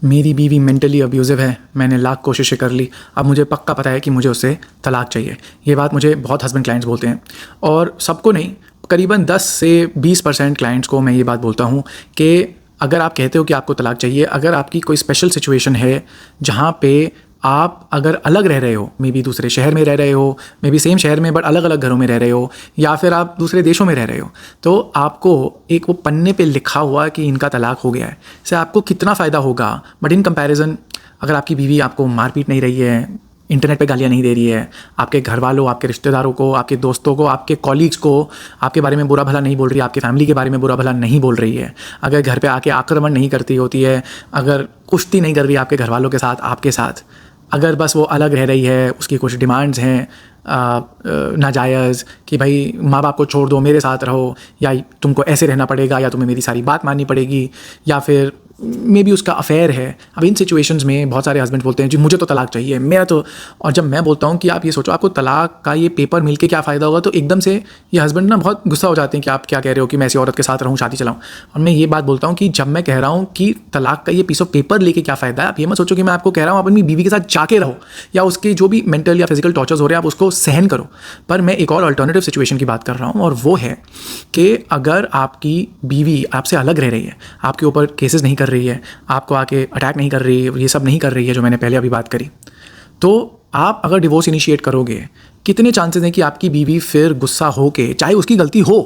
मेरी बीवी mentally abusive है, मैंने लाख कोशिशें कर ली, अब मुझे पक्का पता है कि मुझे उससे तलाक चाहिए। ये बात मुझे बहुत हस्बैंड क्लाइंट्स बोलते हैं और सबको नहीं, करीबन 10 से 20% क्लाइंट्स को मैं ये बात बोलता हूँ कि अगर आप कहते हो कि आपको तलाक चाहिए, अगर आपकी कोई स्पेशल सिचुएशन है जहाँ पे आप अगर अलग रह रहे हो, मे बी दूसरे शहर में रह रहे हो, मे बी सेम शहर में बट अलग अलग घरों में रह रहे हो, या फिर आप दूसरे देशों में रह रहे हो, तो आपको एक वो पन्ने पे लिखा हुआ कि इनका तलाक हो गया है, इससे आपको कितना फ़ायदा होगा। बट इन कंपैरिजन अगर आपकी बीवी आपको मारपीट नहीं रही है, इंटरनेट पे गालियाँ नहीं दे रही है, आपके घर वालों, आपके रिश्तेदारों को, आपके दोस्तों को, आपके कॉलीग्स को आपके बारे में बुरा भला नहीं बोल रही है, आपकी फैमिली के बारे में बुरा भला नहीं बोल रही है, अगर घर पे आके आक्रमण नहीं करती होती है, अगर कुश्ती नहीं कर रही है आपके घर वालों के साथ, आपके साथ, अगर बस वो अलग रह रही है, उसकी कुछ डिमांड्स हैं नाजायज़ कि भाई माँ बाप को छोड़ दो, मेरे साथ रहो, या तुमको ऐसे रहना पड़ेगा, या तुम्हें मेरी सारी बात माननी पड़ेगी, या फिर मे बी उसका अफेयर है। अब इन सिचुएशंस में बहुत सारे हस्बैंड बोलते हैं जी मुझे तो तलाक चाहिए, मेरा तो। और जब मैं बोलता हूँ कि आप ये सोचो आपको तलाक का ये पेपर मिल के क्या फ़ायदा होगा, तो एकदम से ये हस्बैंड ना बहुत गुस्सा हो जाते हैं कि आप क्या कह रहे हो कि मैं ऐसी औरत के साथ रहूँ, शादी चलाऊँ। और मैं ये बात बोलता हूँ कि जब मैं कह रहा हूँ कि तलाक का ये पीस ऑफ पेपर लेके क्या फ़ायदा है, आप ये मत सोचो कि मैं आपको कह रहा हूँ आप अपनी बीवी के साथ जाके रहो, या उसके जो भी मेंटल या फिजिकल टॉर्चर्स हो रहे हैं आप उसको सहन करो। पर मैं एक और अल्टरनेटिव सिचुएशन की बात कर रहा हूँ, और वो है कि अगर आपकी बीवी आपसे अलग रह रही है, आपके ऊपर केसेस नहीं कर रही है, आपको आके अटैक नहीं कर रही है, ये सब नहीं कर रही है जो मैंने पहले अभी बात करी, तो आप अगर डिवोर्स इनिशिएट करोगे, कितने चांसेस हैं कि आपकी बीवी फिर गुस्सा हो के, चाहे उसकी गलती हो,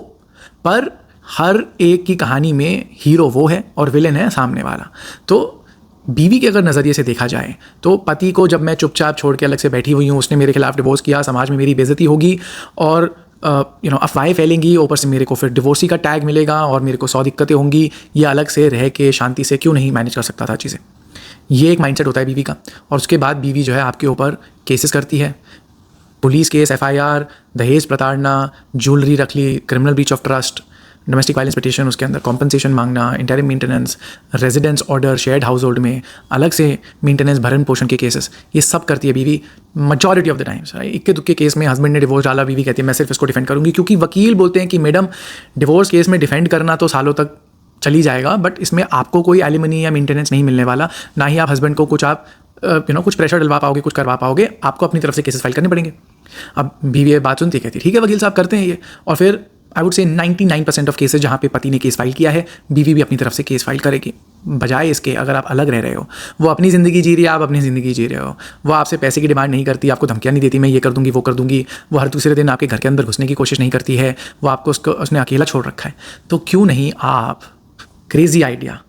पर हर एक की कहानी में हीरो वो है और विलेन है सामने वाला। तो बीवी के अगर नज़रिए से देखा जाए तो पति को जब मैं चुपचाप छोड़ के अलग से बैठी हुई हूँ, उसने मेरे खिलाफ डिवोर्स किया, समाज में मेरी बेइज्जती होगी और अफवाहें फैलेंगी, ऊपर से मेरे को फिर डिवोर्सी का टैग मिलेगा और मेरे को 100 दिक्कतें होंगी, ये अलग से रह के शांति से क्यों नहीं मैनेज कर सकता था चीज़ें। ये एक माइंडसेट होता है बीवी का। और उसके बाद बीवी जो है आपके ऊपर केसेस करती है, पुलिस केस, FIR, दहेज प्रताड़ना, ज्वेलरी रख ली, criminal breach of trust, domestic violence petition, उसके अंदर कॉम्पनसेशन मांगना, interim maintenance, residence order, shared household में अलग से मेंटेनेंस, भरण पोषण के केसेस, ये सब करती है बीवी majority ऑफ द टाइम्स। इक्के दुक्के केस में हस्बैंड ने डिवोर्स डाला, बीवी कहती है मैं सिर्फ इसको डिफेंड करूंगी, क्योंकि वकील बोलते हैं कि मैडम डिवोर्स केस में डिफेंड करना तो सालों तक चली जाएगा, बट इसमें आपको कोई एलिमनी या मेंटेनेंस नहीं मिलने वाला, ना ही आप हस्बैंड को कुछ आप कुछ प्रेशर डलवा पाओगे, कुछ करवा पाओगे, आपको अपनी तरफ से केसेस फाइल करने पड़ेंगे। अब बीवी ये बात सुनती कहती ठीक है वकील साहब करते हैं ये, और फिर I would say 99% of cases जहाँ पे पति ने केस फाइल किया है, बीवी भी अपनी तरफ से केस फाइल करेगी। बजाय इसके अगर आप अलग रह रहे हो, वो अपनी ज़िंदगी जी रही है, आप अपनी ज़िंदगी जी रहे हो, वो आपसे पैसे की डिमांड नहीं करती, आपको धमकियाँ नहीं देती मैं ये कर दूंगी वो कर दूंगी, वो हर दूसरे दिन आपके घर के अंदर घुसने की कोशिश नहीं करती है, वो आपको उसने अकेला छोड़ रखा है, तो क्यों नहीं आप क्रेज़ी आइडिया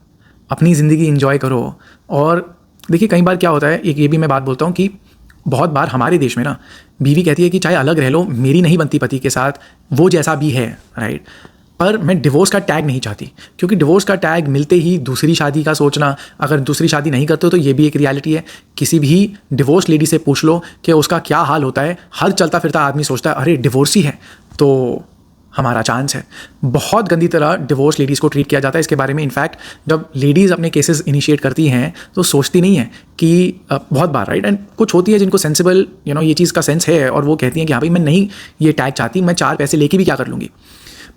अपनी ज़िंदगी इंजॉय करो। और देखिए कई बार क्या होता है, एक ये भी मैं बात बोलता हूँ कि बहुत बार हमारे देश में ना बीवी कहती है कि चाहे अलग रह लो, मेरी नहीं बनती पति के साथ, वो जैसा भी है, राइट, पर मैं डिवोर्स का टैग नहीं चाहती, क्योंकि डिवोर्स का टैग मिलते ही दूसरी शादी का सोचना, अगर दूसरी शादी नहीं करते हो तो ये भी एक रियलिटी है। किसी भी डिवोर्स लेडी से पूछ लो कि उसका क्या हाल होता है, हर चलता फिरता आदमी सोचता है अरे डिवोर्स ही है तो हमारा चांस है। बहुत गंदी तरह डिवोर्स लेडीज़ को ट्रीट किया जाता है। इसके बारे में इनफैक्ट जब लेडीज़ अपने केसेस इनिशिएट करती हैं तो सोचती नहीं है कि बहुत बार, राइट, एंड कुछ होती है जिनको सेंसिबल ये चीज़ का सेंस है और वो कहती हैं कि हाँ भाई मैं नहीं ये टैग चाहती, मैं 4 पैसे लेके भी क्या कर लूँगी।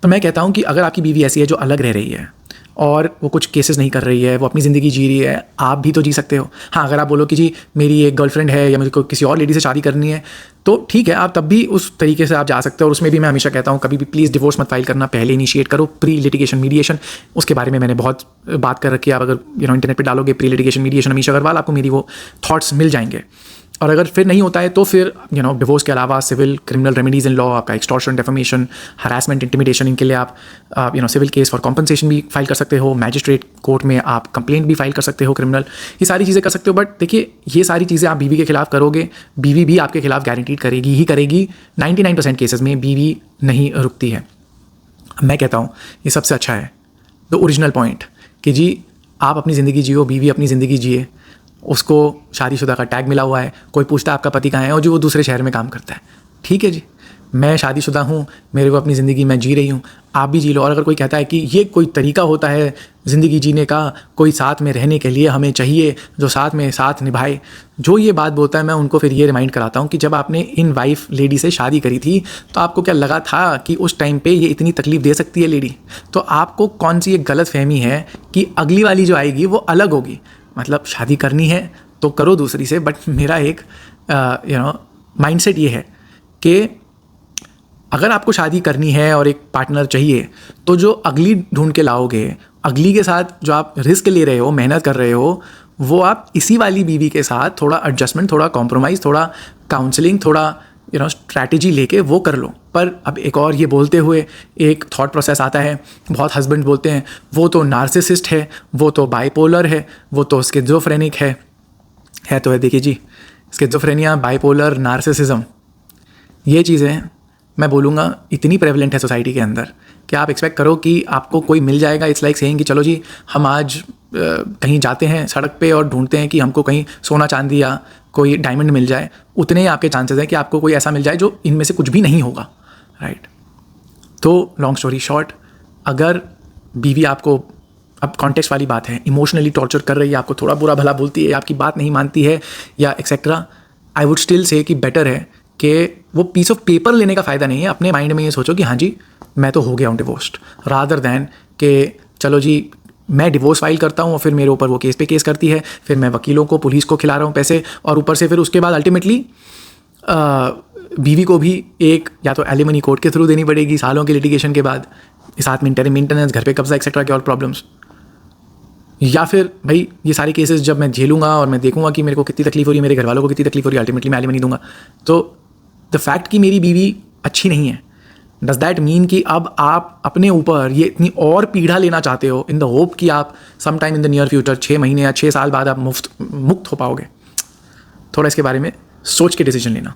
पर मैं कहता हूँ कि अगर आपकी बीवी ऐसी है जो अलग रह रही है और वो कुछ केसेस नहीं कर रही है, वो अपनी ज़िंदगी जी रही है, आप भी तो जी सकते हो। हाँ, अगर आप बोलो कि जी मेरी एक गर्लफ्रेंड है या मुझे किसी और लेडी से शादी करनी है, तो ठीक है, आप तब भी उस तरीके से आप जा सकते हो। और उसमें भी मैं हमेशा कहता हूँ कभी भी प्लीज़ डिवोर्स मत फाइल करना, पहले इनिशिएट करो प्री लिटिगेशन मीडिएशन। उसके बारे में मैंने बहुत बात कर रखी है, आप अगर इंटरनेट पर डालोगे pre litigation mediation Amish Agrawal, आपको मेरी वो थॉट्स मिल जाएंगे। और अगर फिर नहीं होता है तो फिर डिवोर्स के अलावा civil, criminal remedies in law, आपका एक्सटॉर्शन, डेफेमेशन, हरासमेंट, इंटिमिडेशन, इनके लिए आप सिविल केस फॉर कॉम्पनसेशन भी फाइल कर सकते हो, मैजिस्ट्रेट कोर्ट में आप कंप्लेंट भी फाइल कर सकते हो, क्रिमिनल, ये सारी चीज़ें कर सकते हो। बट देखिए ये सारी चीज़ें आप बीवी के खिलाफ करोगे, बीवी भी आपके खिलाफ गारंटीड करेगी ही करेगी। 99% केसेस में बीवी नहीं रुकती है। मैं कहता हूँ ये सबसे अच्छा है द ओरिजिनल पॉइंट कि जी आप अपनी ज़िंदगी जियो, बीवी अपनी ज़िंदगी जिए, उसको शादीशुदा का टैग मिला हुआ है, कोई पूछता है आपका पति कहाँ है और जो वो दूसरे शहर में काम करता है, ठीक है जी, मैं शादीशुदा हूँ, मेरे को अपनी ज़िंदगी मैं जी रही हूँ, आप भी जी लो। और अगर कोई कहता है कि ये कोई तरीका होता है ज़िंदगी जीने का, कोई साथ में रहने के लिए हमें चाहिए जो साथ में साथ निभाए, जो ये बात बोलता है, मैं उनको फिर ये रिमाइंड कराता हूँ कि जब आपने इन वाइफ लेडी से शादी करी थी तो आपको क्या लगा था कि उस टाइम पे ये इतनी तकलीफ़ दे सकती है लेडी? तो आपको कौन सी एक गलत फहमी है कि अगली वाली जो आएगी वो अलग होगी? मतलब शादी करनी है तो करो दूसरी से, बट मेरा एक माइंडसेट ये है कि अगर आपको शादी करनी है और एक पार्टनर चाहिए तो जो अगली ढूंढ के लाओगे, अगली के साथ जो आप रिस्क ले रहे हो, मेहनत कर रहे हो, वो आप इसी वाली बीवी के साथ थोड़ा एडजस्टमेंट, थोड़ा कॉम्प्रोमाइज़, थोड़ा काउंसलिंग, थोड़ा स्ट्रैटेजी लेके वो कर लो। पर अब एक और ये बोलते हुए एक थॉट प्रोसेस आता है, बहुत हस्बैंड बोलते हैं वो तो नार्सिसिस्ट है, वो तो बाइपोलर है, वो तो स्किज़ोफ्रेनिक है तो है। देखिए जी, स्किज़ोफ्रेनिया, बाइपोलर, नार्सिसिज्म, ये चीज़ें मैं बोलूँगा इतनी प्रेवलेंट है सोसाइटी के अंदर कि आप एक्सपेक्ट करो कि आपको कोई मिल जाएगा। इट्स लाइक सेइंग कि चलो जी हम आज कहीं जाते हैं सड़क पे और ढूंढते हैं कि हमको कहीं सोना चांदी या कोई डायमंड मिल जाए, उतने ही आपके चांसेस हैं कि आपको कोई ऐसा मिल जाए जो इनमें से कुछ भी नहीं होगा, राइट। तो लॉन्ग स्टोरी शॉर्ट, अगर बीवी आपको, अब कॉन्टेक्स्ट वाली बात है, इमोशनली टॉर्चर कर रही है, आपको थोड़ा बुरा भला बोलती है, आपकी बात नहीं मानती है या etcetera, I would still say कि बेटर है कि वो पीस ऑफ पेपर लेने का फ़ायदा नहीं है। अपने माइंड में ये सोचो कि हाँ जी मैं तो हो गया हूँ डिवोर्स्ड, रादर दैन कि चलो जी मैं डिवोर्स फाइल करता हूँ और फिर मेरे ऊपर वो केस पे केस करती है, फिर मैं वकीलों को, पुलिस को खिला रहा हूँ पैसे, और ऊपर से फिर उसके बाद अल्टीमेटली बीवी को भी एक या तो एलिमनी कोर्ट के थ्रू देनी पड़ेगी सालों के लिटिगेशन के बाद, साथ में इंटरिम मेंटेनेंस, घर पे कब्जा, एक्सेट्रा के और प्रॉब्लम्स। या फिर भाई ये सारे केसेस जब मैं झेलूंगा और मैं देखूंगा कि मेरे को कितनी तकलीफ हो रही है, मेरे घर वालों को कितनी तकलीफ हो रही है, अल्टीमेटली मैं एलिमनी दूंगा। तो द फैक्ट कि मेरी बीवी अच्छी नहीं है, डज दैट मीन कि अब आप अपने ऊपर ये इतनी और पीड़ा लेना चाहते हो इन द होप कि आप some time in the near future 6 महीने या 6 साल बाद आप मुक्त हो पाओगे? थोड़ा इसके बारे में सोच के डिसीजन लेना।